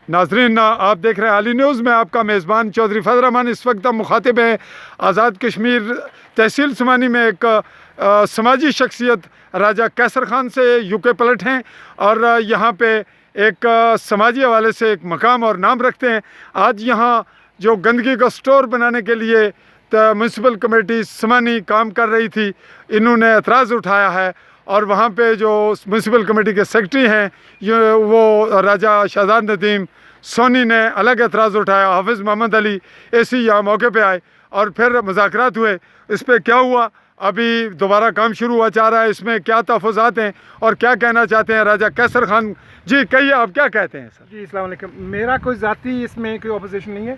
ناظرین، آپ دیکھ رہے ہیں علی نیوز میں آپ کا میزبان چودھری فضل رحمان اس وقت مخاطب ہے آزاد کشمیر تحصیل سمانی میں ایک سماجی شخصیت راجہ کیسر خان سے یو کے پلٹ ہیں اور یہاں پہ ایک سماجی حوالے سے ایک مقام اور نام رکھتے ہیں۔ آج یہاں جو گندگی کا سٹور بنانے کے لیے میونسپل کمیٹی سمانی کام کر رہی تھی، انہوں نے اعتراض اٹھایا ہے اور وہاں پہ جو میونسپل کمیٹی کے سیکرٹری ہیں وہ راجہ شہزاد ندیم سونی نے الگ اعتراض اٹھایا۔ حافظ محمد علی اے سی یہاں موقع پہ آئے اور پھر مذاکرات ہوئے۔ اس پہ کیا ہوا، ابھی دوبارہ کام شروع ہوا چاہ رہا ہے، اس میں کیا تحفظات ہیں اور کیا کہنا چاہتے ہیں راجہ کیسر خان جی؟ کہیے آپ کیا کہتے ہیں سر؟ جی السلام علیکم۔ میرا کوئی ذاتی اس میں کوئی اپوزیشن نہیں ہے،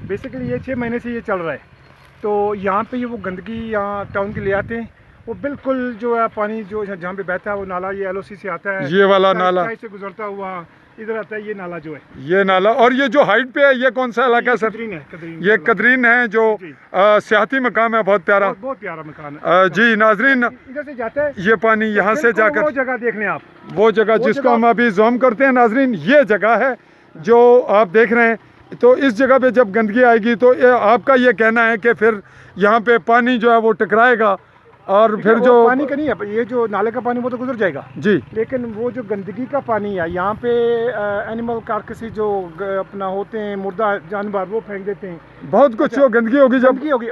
بیسیکلی یہ 6 مہینے سے یہ چل رہا ہے۔ تو یہاں پہ یہ وہ گندگی یہاں ٹاؤن کے لے آتے ہیں، وہ بالکل جو ہے پانی جو جہاں پہ بہتا ہے وہ نالا یہ ایل او سی سے آتا ہے، یہ والا نالا سے گزرتا ہوا ادھر آتا ہے، یہ نالا جو ہے یہ نالا۔ اور یہ جو ہائٹ پہ ہے یہ کون سا علاقہ ہے سر؟ قدرین ہے، قدرین یہ قدرین ہے جو سیاحتی مقام ہے، بہت پیارا، بہت پیارا مکان ہے۔ جی ناظرین، ادھر سے جاتا ہے یہ پانی یہاں سے جا وہ کر جگہ دیکھ لیں آپ، وہ جگہ جس کو ہم ابھی زوم کرتے ہیں ناظرین، یہ جگہ ہے جو آپ دیکھ رہے ہیں۔ تو اس جگہ پہ جب گندگی آئے گی تو آپ کا یہ کہنا ہے کہ پھر یہاں پہ پانی جو ہے وہ ٹکرائے گا اور پھر جو پانی کا نہیں ہے، یہ جو نالے کا پانی وہ تو گزر جائے گا جی، لیکن وہ جو گندگی کا پانی ہے یہاں پہ اینیمل کارکسی جو اپنا ہوتے ہیں مردہ جانور وہ پھینک دیتے ہیں، بہت کچھ جو گندگی ہوگی جب گندگی ہوگی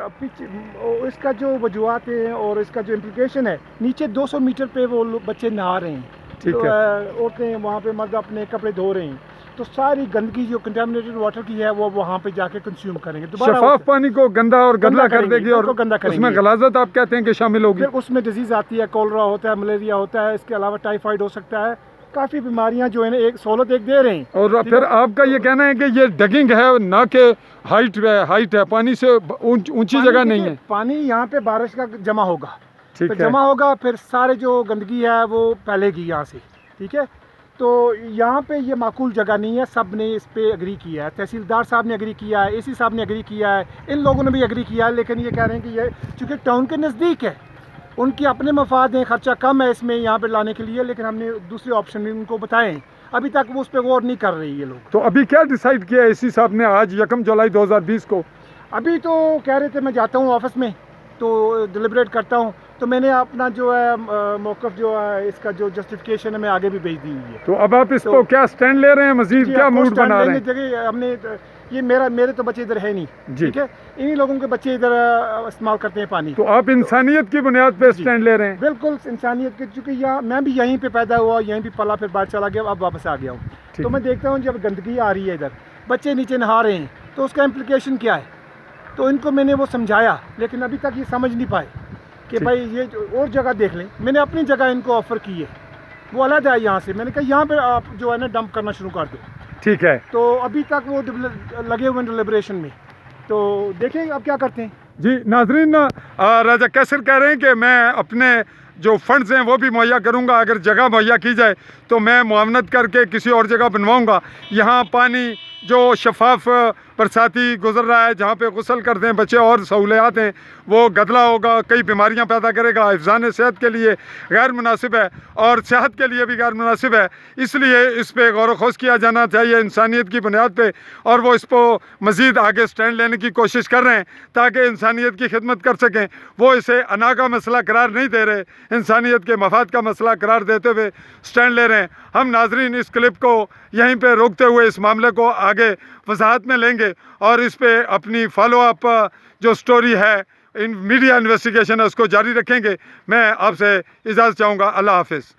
اس کا جو وجوہات ہیں اور اس کا جو امپلیکیشن ہے، نیچے 200 میٹر پہ وہ بچے نہا رہے ہیں، ٹھیک ہے، عورتیں وہاں پہ مرد اپنے کپڑے دھو رہے ہیں، تو ساری گندگی جو کنٹامنیٹڈ واٹر کی ہے وہ وہاں پہ جا کے کنزیوم کریں گے، شفاف پانی کو گندا اور گندلا کر دے گی اور اس میں غلاظت آپ کہتے ہیں کہ شامل ہوگی، پھر اس میں ڈیزیز آتی ہے، کولرا ہوتا ہے، ملیریا ہوتا ہے، اس کے علاوہ ٹائیفائڈ ہو سکتا ہے، کافی بیماریاں جو ہیں ایک سہولت ایک دے رہے ہیں۔ اور پھر آپ کا یہ کہنا ہے کہ یہ ڈگنگ ہے نہ کہ ہائٹ ہے، پانی سے اونچی جگہ نہیں ہے، پانی یہاں پہ بارش کا جمع ہوگا، ٹھیک ہے، جمع ہوگا پھر سارے جو گندگی ہے وہ پھیلے گی یہاں سے، ٹھیک ہے۔ تو یہاں پہ یہ معقول جگہ نہیں ہے، سب نے اس پہ اگری کیا ہے، تحصیلدار صاحب نے اگری کیا ہے، اے سی صاحب نے اگری کیا ہے، ان لوگوں نے بھی اگری کیا ہے، لیکن یہ کہہ رہے ہیں کہ یہ چونکہ ٹاؤن کے نزدیک ہے، ان کی اپنے مفاد ہیں، خرچہ کم ہے اس میں یہاں پہ لانے کے لیے، لیکن ہم نے دوسرے آپشن بھی ان کو بتائے ہیں، ابھی تک وہ اس پہ غور نہیں کر رہی یہ لوگ۔ تو ابھی کیا ڈیسائیڈ کیا اے سی صاحب نے آج 1 جولائی 2020 کو؟ ابھی تو کہہ رہے تھے میں جاتا ہوں آفس میں تو ڈیلیبریٹ کرتا ہوں، تو میں نے اپنا جو ہے موقف جو ہے اس کا جو جسٹیفیکیشن ہے میں آگے بھی بھیج دی ہوئی ہے۔ تو اب آپ اس کو کیا سٹینڈ لے رہے ہیں، مزید کیا موڈ بنا رہے ہیں؟ ہم نے یہ میرے تو بچے ادھر ہے نہیں، ٹھیک ہے، انہی لوگوں کے بچے ادھر استعمال کرتے ہیں پانی، تو آپ انسانیت کی بنیاد پہ سٹینڈ لے رہے ہیں؟ بالکل انسانیت کے، چونکہ یہاں میں بھی یہیں پہ پیدا ہوا، یہیں پہ پلا، پھر باہر چلا گیا، اب واپس آ گیا ہوں، تو میں دیکھتا ہوں جب گندگی آ رہی ہے ادھر، بچے نیچے نہا رہے ہیں تو اس کا امپلیکیشن کیا ہے، تو ان کو میں نے وہ سمجھایا لیکن ابھی تک یہ سمجھ نہیں پائے کہ بھائی یہ اور جگہ دیکھ لیں۔ میں نے اپنی جگہ ان کو آفر کی ہے، وہ علیحدہ ہے یہاں سے، میں نے کہا یہاں پہ آپ جو ہے نا ڈمپ کرنا شروع کر دو، ٹھیک ہے، تو ابھی تک وہ لگے ہوئے ہیں ڈیلیبریشن میں، تو دیکھیں اب کیا کرتے ہیں۔ جی ناظرین، راجہ کیسر کہہ رہے ہیں کہ میں اپنے جو فنڈز ہیں وہ بھی مہیا کروں گا، اگر جگہ مہیا کی جائے تو میں معاونت کر کے کسی اور جگہ بنواؤں گا۔ یہاں پانی جو شفاف برساتی گزر رہا ہے، جہاں پہ غسل کرتے ہیں بچے اور سہولیات ہیں، وہ گدلا ہوگا، کئی بیماریاں پیدا کرے گا، حفظان صحت کے لیے غیر مناسب ہے اور صحت کے لیے بھی غیر مناسب ہے، اس لیے اس پہ غور و خوض کیا جانا چاہیے انسانیت کی بنیاد پہ، اور وہ اس کو مزید آگے سٹینڈ لینے کی کوشش کر رہے ہیں تاکہ انسانیت کی خدمت کر سکیں۔ وہ اسے انا کا مسئلہ قرار نہیں دے رہے، انسانیت کے مفاد کا مسئلہ قرار دیتے ہوئے سٹینڈ لے رہے ہیں۔ ہم ناظرین اس کلپ کو یہیں پہ روکتے ہوئے اس معاملے کو آگے وضاحت میں لیں گے اور اس پہ اپنی فالو اپ جو سٹوری ہے، میڈیا انویسٹیگیشن ہے، اس کو جاری رکھیں گے۔ میں آپ سے اجازت چاہوں گا، اللہ حافظ۔